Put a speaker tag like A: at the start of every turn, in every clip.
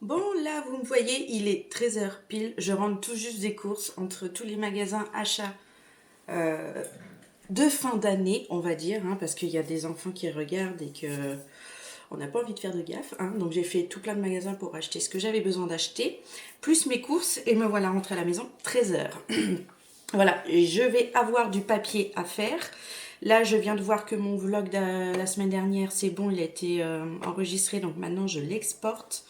A: Bon, là, vous me voyez, il est 13h pile. Je rentre tout juste des courses entre tous les magasins achats de fin d'année, on va dire, hein, parce qu'il y a des enfants qui regardent et que on n'a pas envie de faire de gaffe. Hein. Donc j'ai fait tout plein de magasins pour acheter ce que j'avais besoin d'acheter, plus mes courses, et me voilà rentrée à la maison, 13h. Voilà, et je vais avoir du papier à faire. Là, je viens de voir que mon vlog de la semaine dernière, c'est bon, il a été enregistré, donc maintenant je l'exporte.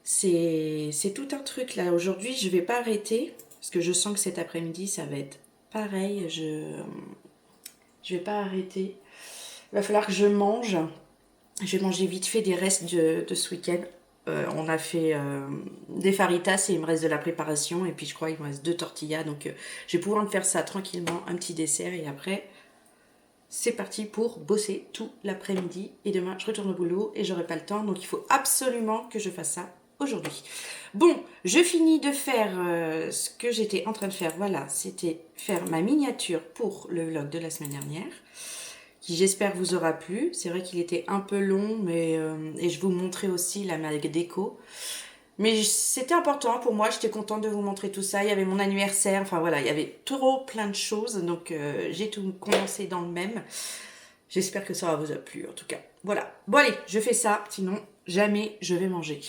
A: C'est tout un truc là. Aujourd'hui, je vais pas arrêter parce que je sens que cet après-midi, ça va être pareil. Je vais pas arrêter. Il va falloir que je mange. Je vais manger vite fait des restes de ce week-end. On a fait des faritas et il me reste de la préparation. Et puis je crois qu'il me reste 2 tortillas. Donc je vais pouvoir me faire ça tranquillement, un petit dessert. Et après, c'est parti pour bosser tout l'après-midi. Et demain, je retourne au boulot et j'aurai pas le temps. Donc il faut absolument que je fasse ça aujourd'hui. Bon, je finis de faire ce que j'étais en train de faire. Voilà, c'était faire ma miniature pour le vlog de la semaine dernière, qui j'espère vous aura plu. C'est vrai qu'il était un peu long, mais et je vous montrais aussi la ma déco. Mais c'était important pour moi, j'étais contente de vous montrer tout ça. Il y avait mon anniversaire, enfin voilà, il y avait trop plein de choses. Donc j'ai tout condensé dans le même. J'espère que ça vous a plu en tout cas. Voilà, bon allez, je fais ça, sinon jamais je vais manger.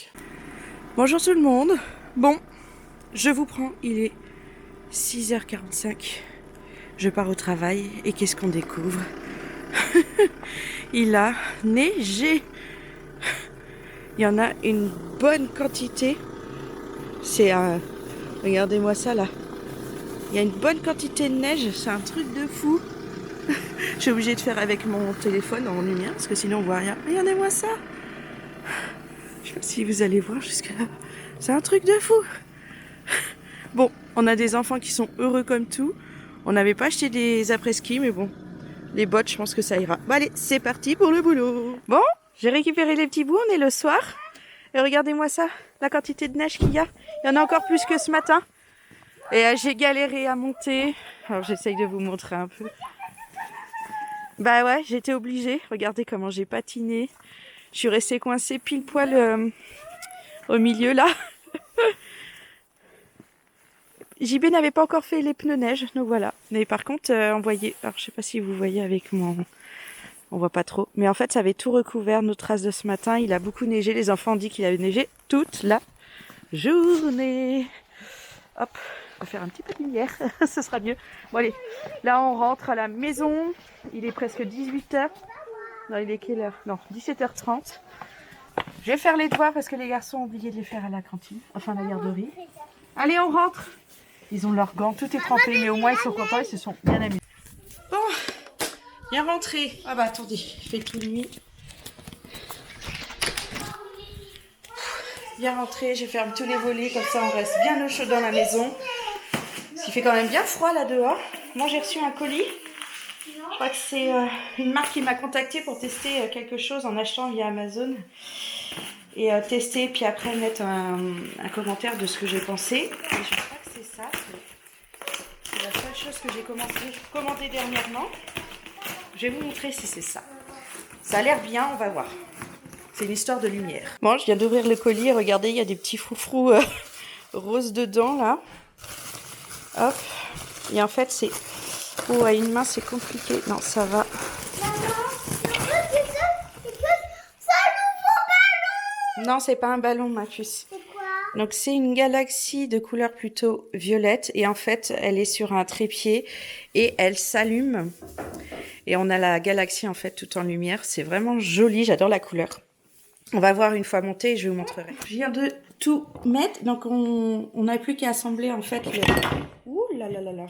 A: Bonjour tout le monde. Bon, je vous prends, il est 6h45. Je pars au travail et qu'est-ce qu'on découvre? Il a neigé. Il y en a une bonne quantité. C'est un... Regardez-moi ça là. Il y a une bonne quantité de neige, c'est un truc de fou. Je suis obligée de faire avec mon téléphone en lumière parce que sinon on voit rien. Regardez-moi ça. Je sais pas si vous allez voir jusque là. C'est un truc de fou. Bon, on a des enfants qui sont heureux comme tout. On n'avait pas acheté des après-ski, mais bon, les bottes, je pense que ça ira. Bon allez, c'est parti pour le boulot. Bon, j'ai récupéré les petits bouts, on est le soir. Et regardez-moi ça, la quantité de neige qu'il y a. Il y en a encore plus que ce matin. Et j'ai galéré à monter. Alors j'essaye de vous montrer un peu. Bah ouais, j'étais obligée. Regardez comment j'ai patiné. Je suis restée coincée pile poil au milieu là. JB n'avait pas encore fait les pneus neige, donc voilà. Mais par contre, on voyait... Alors je sais pas si vous voyez avec mon... On voit pas trop. Mais en fait, ça avait tout recouvert nos traces de ce matin. Il a beaucoup neigé. Les enfants ont dit qu'il avait neigé toute la journée. Hop, on va faire un petit peu de lumière. Ce sera mieux. Bon allez, là on rentre à la maison. Il est presque 18h. Non, il est quelle heure? Non, 17h30. Je vais faire les devoirs parce que les garçons ont oublié de les faire à la cantine. Enfin, à la garderie. Allez, on rentre. Ils ont leurs gants. Tout est trempé, mais au moins ils sont contents. Ils se sont bien amusés. Bon, bien rentré. Ah bah attendez, il fait tout nuit. Bien rentré, je ferme tous les volets, comme ça on reste bien au chaud dans la maison. Parce qu'il fait quand même bien froid là dehors. Moi j'ai reçu un colis. Je crois que c'est une marque qui m'a contacté pour tester quelque chose en achetant via Amazon. Et tester, puis après mettre un commentaire de ce que j'ai pensé. Et je crois que c'est ça. C'est la seule chose que j'ai commandé dernièrement. Je vais vous montrer si c'est ça. Ça a l'air bien, on va voir. C'est une histoire de lumière. Bon, je viens d'ouvrir le colis. Regardez, il y a des petits froufrous roses dedans, là. Hop. Et en fait, c'est... Oh, à une main, c'est compliqué. Non, ça va. Non, c'est pas un ballon, ma puce.
B: C'est quoi?
A: Donc, c'est une galaxie de couleur plutôt violette. Et en fait, elle est sur un trépied et elle s'allume. Et on a la galaxie, en fait, tout en lumière. C'est vraiment joli. J'adore la couleur. On va voir une fois monté et je vous montrerai. Je viens de tout mettre. Donc, on n'a plus qu'à assembler, en fait, le... Ouh là là là là.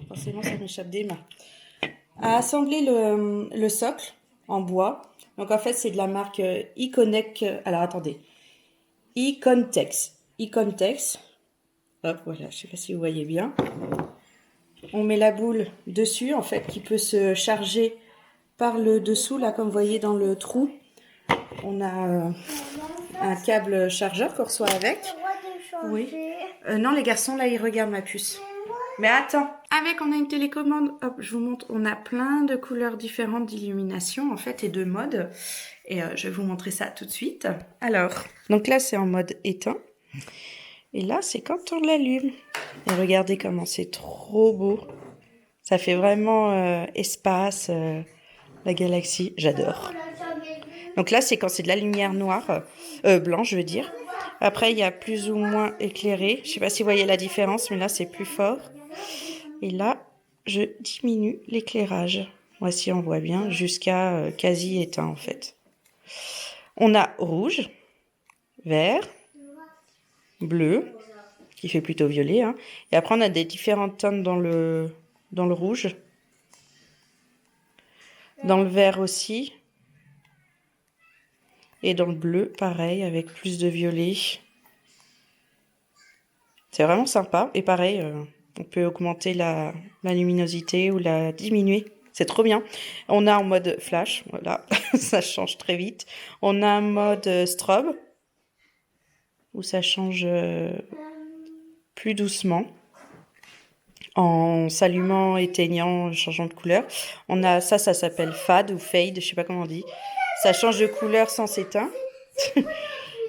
A: Forcément, ça m'échappe des mains. À assembler le socle en bois. Donc, en fait, c'est de la marque Iconec. Alors, attendez. Icontex. Icontex. Hop, voilà. Je sais pas si vous voyez bien. On met la boule dessus, en fait, qui peut se charger par le dessous, là, comme vous voyez dans le trou. On a un câble chargeur qu'on reçoit avec. Oui. Non, les garçons, là, ils regardent ma puce. Mais attends. Avec, on a une télécommande. Hop, je vous montre. On a plein de couleurs différentes d'illumination, en fait, et de mode. Et je vais vous montrer ça tout de suite. Alors, donc là c'est en mode éteint. Et là c'est quand on l'allume. Et regardez comment c'est trop beau. Ça fait vraiment espace, la galaxie. J'adore. Donc là c'est quand c'est de la lumière noire, blanche je veux dire. Après il y a plus ou moins éclairé. Je sais pas si vous voyez la différence, mais là c'est plus fort. Et là je diminue l'éclairage. Voici on voit bien jusqu'à quasi éteint en fait. On a rouge, vert, bleu, qui fait plutôt violet. Hein. Et après, on a des différentes teintes dans le rouge. Dans le vert aussi. Et dans le bleu, pareil, avec plus de violet. C'est vraiment sympa. Et pareil, on peut augmenter la luminosité ou la diminuer. C'est trop bien. On a en mode flash, voilà, ça change très vite. On a un mode strobe, où ça change plus doucement, en s'allumant, éteignant, changeant de couleur. On a ça s'appelle fade ou fade, je sais pas comment on dit. Ça change de couleur sans s'éteindre.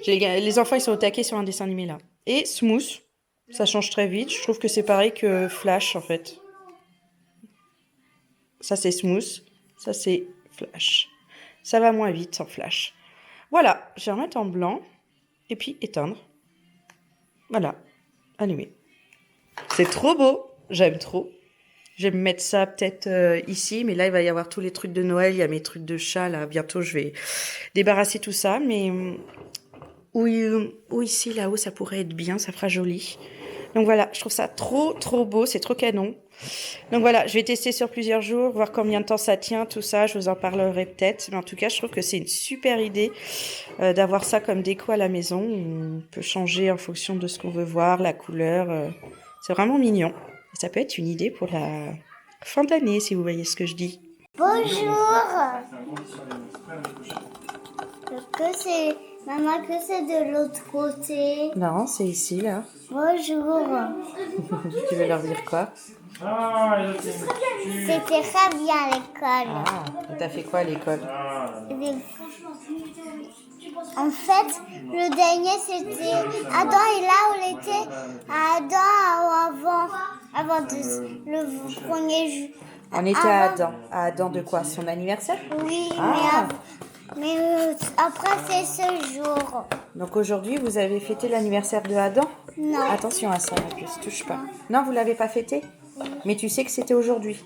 A: Les enfants, ils sont au taquet sur un dessin animé là. Et smooth, ça change très vite. Je trouve que c'est pareil que flash en fait. Ça c'est smooth, ça c'est flash. Ça va moins vite en flash. Voilà, je vais remettre en blanc et puis éteindre. Voilà, allumer. C'est trop beau, j'aime trop. Je vais me mettre ça peut-être ici, mais là il va y avoir tous les trucs de Noël, il y a mes trucs de chat là, bientôt je vais débarrasser tout ça, mais ou ici, là-haut, ça pourrait être bien, ça fera joli. Donc voilà, je trouve ça trop beau, c'est trop canon. Donc voilà, je vais tester sur plusieurs jours, voir combien de temps ça tient, tout ça, je vous en parlerai peut-être. Mais en tout cas, je trouve que c'est une super idée d'avoir ça comme déco à la maison. On peut changer en fonction de ce qu'on veut voir, la couleur. C'est vraiment mignon. Ça peut être une idée pour la fin d'année, si vous voyez ce que je dis.
B: Bonjour. Que c'est maman, que c'est de l'autre côté.
A: Non, c'est ici, là.
B: Bonjour.
A: Tu veux leur dire quoi?
B: C'était très bien à l'école.
A: Ah, t'as fait quoi à l'école?
B: En fait, le dernier c'était Adam et là on était à Adam avant le premier jour.
A: On était à Adam. À Adam de quoi? Son anniversaire?
B: Oui,
A: Ah.
B: mais après c'est ce jour.
A: Donc aujourd'hui, vous avez fêté l'anniversaire de Adam?
B: Non.
A: Attention à ça, en plus, touche pas. Non, vous l'avez pas fêté? Mais tu sais que c'était aujourd'hui.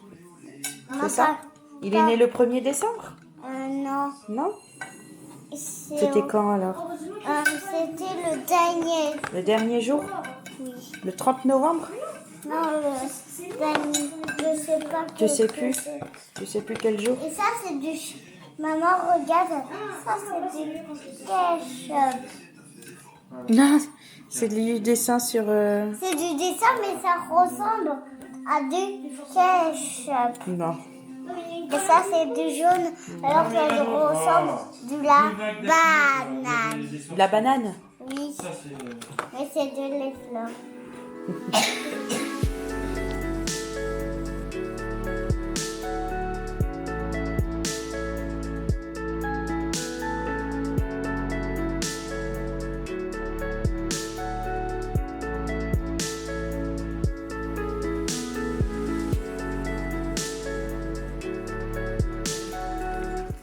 A: C'est ça? Il est né le 1er décembre?
B: Non.
A: Non? C'était quand alors?
B: C'était le dernier.
A: Le dernier jour?
B: Oui.
A: Le 30 novembre?
B: Non, le dernier. Je sais pas.
A: Tu sais plus? Tu sais plus quel jour?
B: Et ça, c'est du... Maman, regarde. Ça, c'est du ketchup.
A: Non, c'est du dessin sur...
B: C'est du dessin, mais ça ressemble à du ketchup.
A: Non.
B: Et ça, c'est du jaune, alors qu'elle ressemble de la banane.
A: La banane?
B: Oui, mais c'est de les fleurs.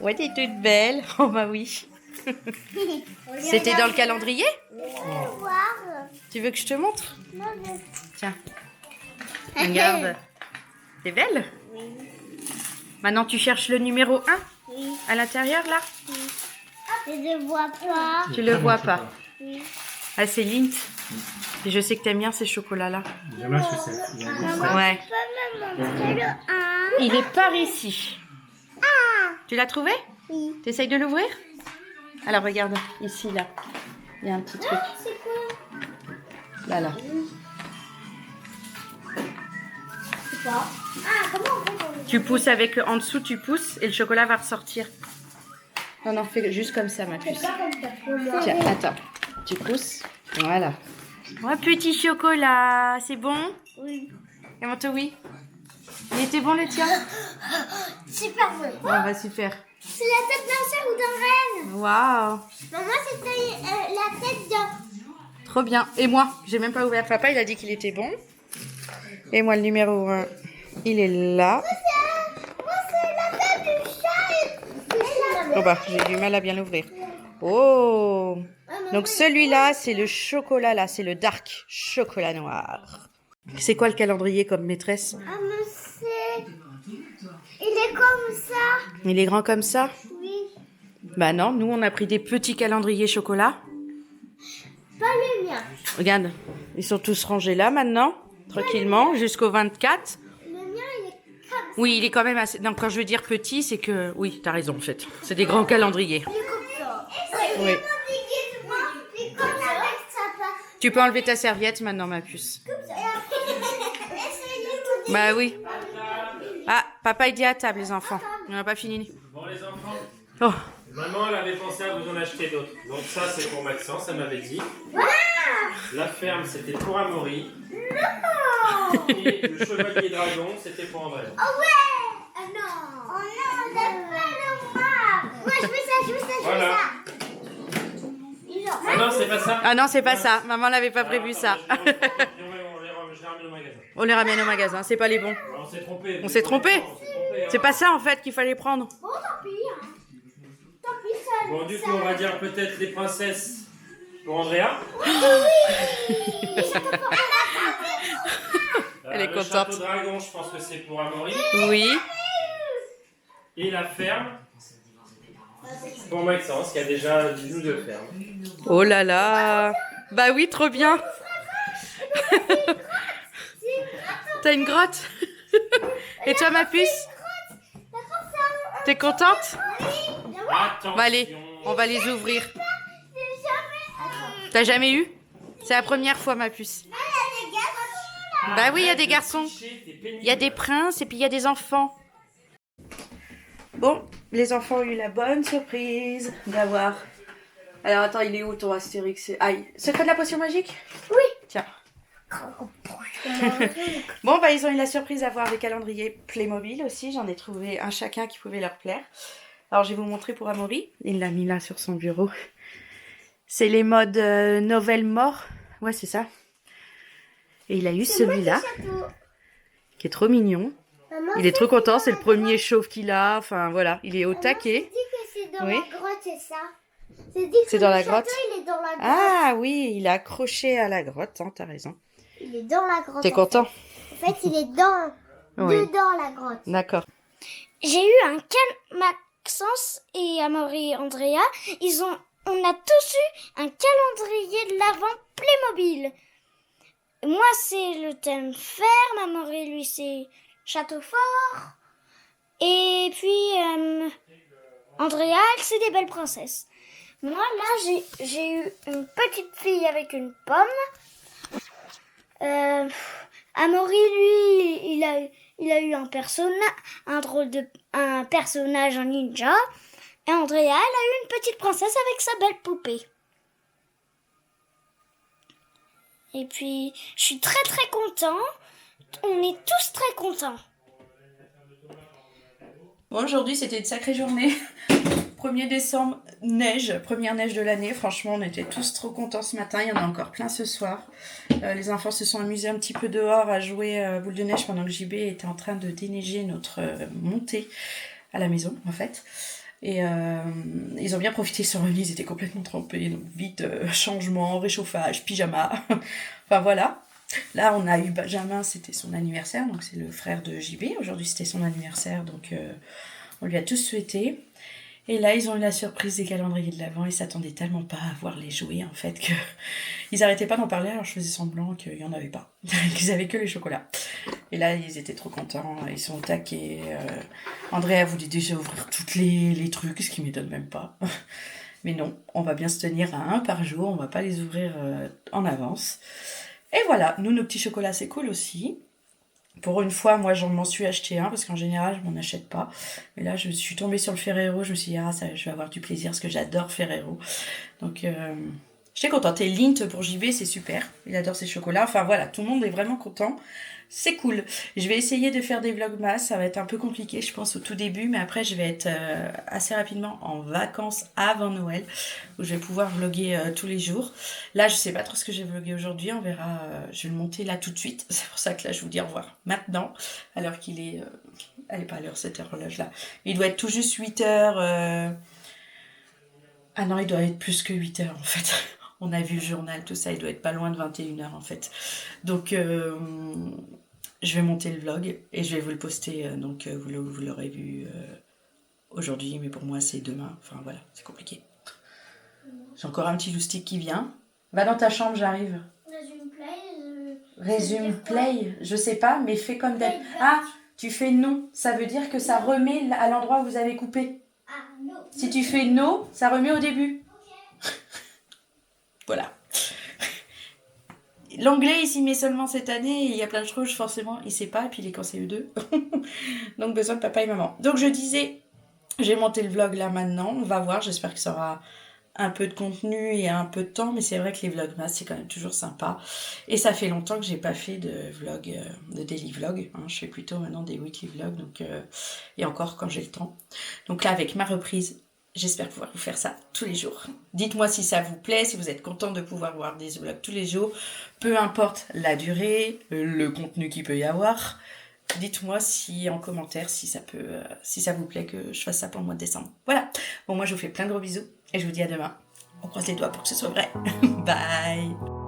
A: Ouais, t'es toute belle. Oh bah oui. C'était dans le calendrier?
B: Voir.
A: Tu veux que je te montre?
B: Non,
A: Tiens. Regarde. T'es belle?
B: Oui.
A: Maintenant, tu cherches le numéro 1
B: Oui.
A: à l'intérieur, là?
B: Je ne vois pas.
A: Tu le vois pas?
B: Oui.
A: Ah, c'est Lint. Et je sais que t'aimes bien ces chocolats-là.
C: J'aime bien ce que c'est.
A: Ouais.
B: Tu peux me montrer le 1?
A: Il est par ici. Tu l'as trouvé?
B: Oui.
A: T'essayes de l'ouvrir? Alors, regarde. Ici, là. Il y a un petit truc.
B: C'est quoi?
A: Là, là.
B: C'est quoi? Ah, comment on fait pour le...
A: Tu pousses avec... En dessous, tu pousses et le chocolat va ressortir. Non, non, fais juste comme ça, ma puce.
B: Pas comme ça pour moi.
A: Tiens, attends. Tu pousses. Voilà. Oh, petit chocolat. C'est bon?
B: Oui.
A: Comment toi, oui? Il était bon, le tien?
B: Super bon.
A: Ah, bah, super.
B: C'est la tête d'un cerf ou d'un renne.
A: Waouh.
B: Moi, c'était la tête d'un...
A: Trop bien. Et moi, j'ai même pas ouvert. Papa, il a dit qu'il était bon. Et moi, le numéro 1, il est là.
B: Moi, c'est la tête du chat.
A: Oh bah, j'ai du mal à bien l'ouvrir. Oh. Donc celui-là, c'est le chocolat là, c'est le dark chocolat noir. C'est quoi le calendrier comme maîtresse?
B: Ah, mais c'est... Il est comme ça.
A: Il est grand comme ça?
B: Oui.
A: Bah non, nous on a pris des petits calendriers chocolat.
B: Pas le mien.
A: Regarde, ils sont tous rangés là maintenant, tranquillement, jusqu'au 24.
B: Le mien, il est comme ça.
A: Oui, il est quand même assez... Non, quand je veux dire petit, c'est que... Oui, t'as raison en fait. C'est des grands calendriers.
B: Il est comme ça.
A: Oui.
B: Et comme ça, avec sa patte.
A: Tu peux enlever ta serviette maintenant, ma puce.
B: Et après, essayez de...
A: Bah oui. Ah, papa il dit à table les enfants. On n'a pas fini.
C: Bon les enfants,
A: Oh,
C: maman elle avait pensé à vous en acheter d'autres. Donc ça c'est pour Maxence, elle m'avait dit. La ferme c'était pour Amaury. Et le chevalier dragon c'était pour André.
B: Oh ouais. Ah non. Oh non, t'as pas le moi. Moi, je veux ça, je veux ça, je veux
C: Voilà.
B: ça.
C: Ah non c'est pas ça.
A: ah non, c'est pas ça. Maman n'avait pas prévu ça.
C: Je l'ai ramené au magasin.
A: On les ramène au magasin, c'est pas les bons.
C: On s'est trompé.
A: On s'est trompé. C'est pas ça en fait qu'il fallait prendre.
B: Bon, tant pis. Hein. Tant pis, ça.
C: Bon du coup on va dire peut-être les princesses pour Andrea.
A: Elle est
C: Le
A: contente.
C: château dragon je pense que c'est pour Amaury.
A: Oui.
C: Et la ferme pour Maxence qui a déjà nous deux fermes.
A: Oh là là. Bah oui, trop bien. T'as une grotte. Et toi ma puce? T'es contente?
C: Attention.
A: Bah allez, on va les ouvrir. T'as jamais eu? C'est la première fois ma puce. Bah oui, il y a des garçons. Il y a des princes et puis il y a des enfants. Bon, les enfants ont eu la bonne surprise d'avoir... Alors attends, il est où ton Astérix? Aïe, secret de la potion magique?
B: Oui.
A: Tiens. Bon, bah ils ont eu la surprise d'avoir des calendriers Playmobil aussi. J'en ai trouvé un chacun qui pouvait leur plaire. Alors je vais vous montrer pour Amaury. Il l'a mis là sur son bureau. C'est les modes nouvelle mort. Ouais, c'est ça. Et il a eu celui-là, qui est trop mignon.
B: Maman,
A: Il est trop content, c'est le premier chauve qu'il a. Enfin voilà, il est au
B: c'est
A: taquet.
B: dit que c'est dans
A: Oui.
B: la grotte, c'est ça. C'est dit que
A: C'est dans
B: le
A: la
B: château,
A: grotte.
B: Il est dans la grotte.
A: Ah oui, il est accroché à la grotte, hein, t'as raison.
B: Il est dans la grotte.
A: T'es content?
B: En fait, il est dans
A: Oui.
B: dedans la grotte.
A: D'accord.
B: J'ai eu un Maxence et Amaury et Andrea. On a tous eu un calendrier de l'Avent Playmobil. Moi, c'est le thème ferme. Amaury, lui, c'est château fort. Et puis, Andrea, elle, c'est des belles princesses. Moi, là, j'ai eu une petite fille avec une pomme. Amaury, lui, il a eu un personnage en ninja. Et Andrea, elle a eu une petite princesse avec sa belle poupée. Et puis, je suis très très content. On est tous très contents.
A: Bon, aujourd'hui, c'était une sacrée journée. 1er décembre, neige, première neige de l'année. Franchement, on était tous trop contents ce matin. Il y en a encore plein ce soir. Les enfants se sont amusés un petit peu dehors à jouer boule de neige pendant que JB était en train de déneiger notre montée à la maison, en fait. Et ils ont bien profité, ils se sont remis, ils étaient complètement trempés. Donc vite, changement, réchauffage, pyjama. Enfin voilà. Là, on a eu Benjamin, c'était son anniversaire. Donc c'est le frère de JB. Aujourd'hui, c'était son anniversaire. Donc on lui a tous souhaité. Et là, ils ont eu la surprise des calendriers de l'Avent. Ils s'attendaient tellement pas à voir les jouets, en fait, que ils arrêtaient pas d'en parler. Alors, je faisais semblant qu'il y en avait pas. Qu'ils avaient que les chocolats. Et là, ils étaient trop contents. Ils sont au taquet. Andrea voulait déjà ouvrir toutes les trucs, ce qui m'étonne même pas. Mais non, on va bien se tenir à un par jour. On va pas les ouvrir en avance. Et voilà, nous, nos petits chocolats, c'est cool aussi. Pour une fois, moi, j'en m'en suis acheté un, parce qu'en général, je m'en achète pas. Mais là, je suis tombée sur le Ferrero, je me suis dit, ah, ça, je vais avoir du plaisir, parce que j'adore Ferrero. Donc, J'étais contente. Et Lint pour JB, c'est super. Il adore ses chocolats. Enfin voilà, tout le monde est vraiment content. C'est cool. Je vais essayer de faire des vlogmas. Ça va être un peu compliqué, je pense, au tout début. Mais après, je vais être assez rapidement en vacances avant Noël. Où je vais pouvoir vlogger tous les jours. Là, je sais pas trop ce que j'ai vlogué aujourd'hui. On verra. Je vais le monter là tout de suite. C'est pour ça que là, je vous dis au revoir maintenant. Alors qu'il est... elle est pas à l'heure, cette horloge-là. Il doit être tout juste 8 heures. Ah non, il doit être plus que 8 heures en fait. On a vu le journal, tout ça, il doit être pas loin de 21 heures en fait. Donc, je vais monter le vlog et je vais vous le poster. Donc, vous l'aurez vu aujourd'hui, mais pour moi, c'est demain. Enfin, voilà, c'est compliqué. J'ai encore un petit loustic qui vient. Va dans ta chambre, j'arrive.
B: Résume play.
A: Résume play, je sais pas, mais fais comme d'hab. Ah, tu fais non. Ça veut dire que ça remet à l'endroit où vous avez coupé.
B: Ah, non.
A: Si tu fais no, ça remet au début. Voilà. L'anglais, il s'y met seulement cette année. Et il y a plein de choses, forcément, il sait pas. Et puis, il est qu'en CE2. Donc, besoin de papa et maman. Donc, je disais, j'ai monté le vlog là maintenant. On va voir. J'espère que ça aura un peu de contenu et un peu de temps. Mais c'est vrai que les vlogmas, c'est quand même toujours sympa. Et ça fait longtemps que j'ai pas fait de vlog, de daily vlog. Hein. Je fais plutôt maintenant des weekly vlogs. Donc, et encore quand j'ai le temps. Donc là, avec ma reprise, j'espère pouvoir vous faire ça tous les jours. Dites-moi si ça vous plaît, si vous êtes content de pouvoir voir des vlogs tous les jours. Peu importe la durée, le contenu qu'il peut y avoir. Dites-moi si en commentaire si ça vous plaît que je fasse ça pour le mois de décembre. Voilà. Bon, moi je vous fais plein de gros bisous et je vous dis à demain. On croise les doigts pour que ce soit vrai. Bye.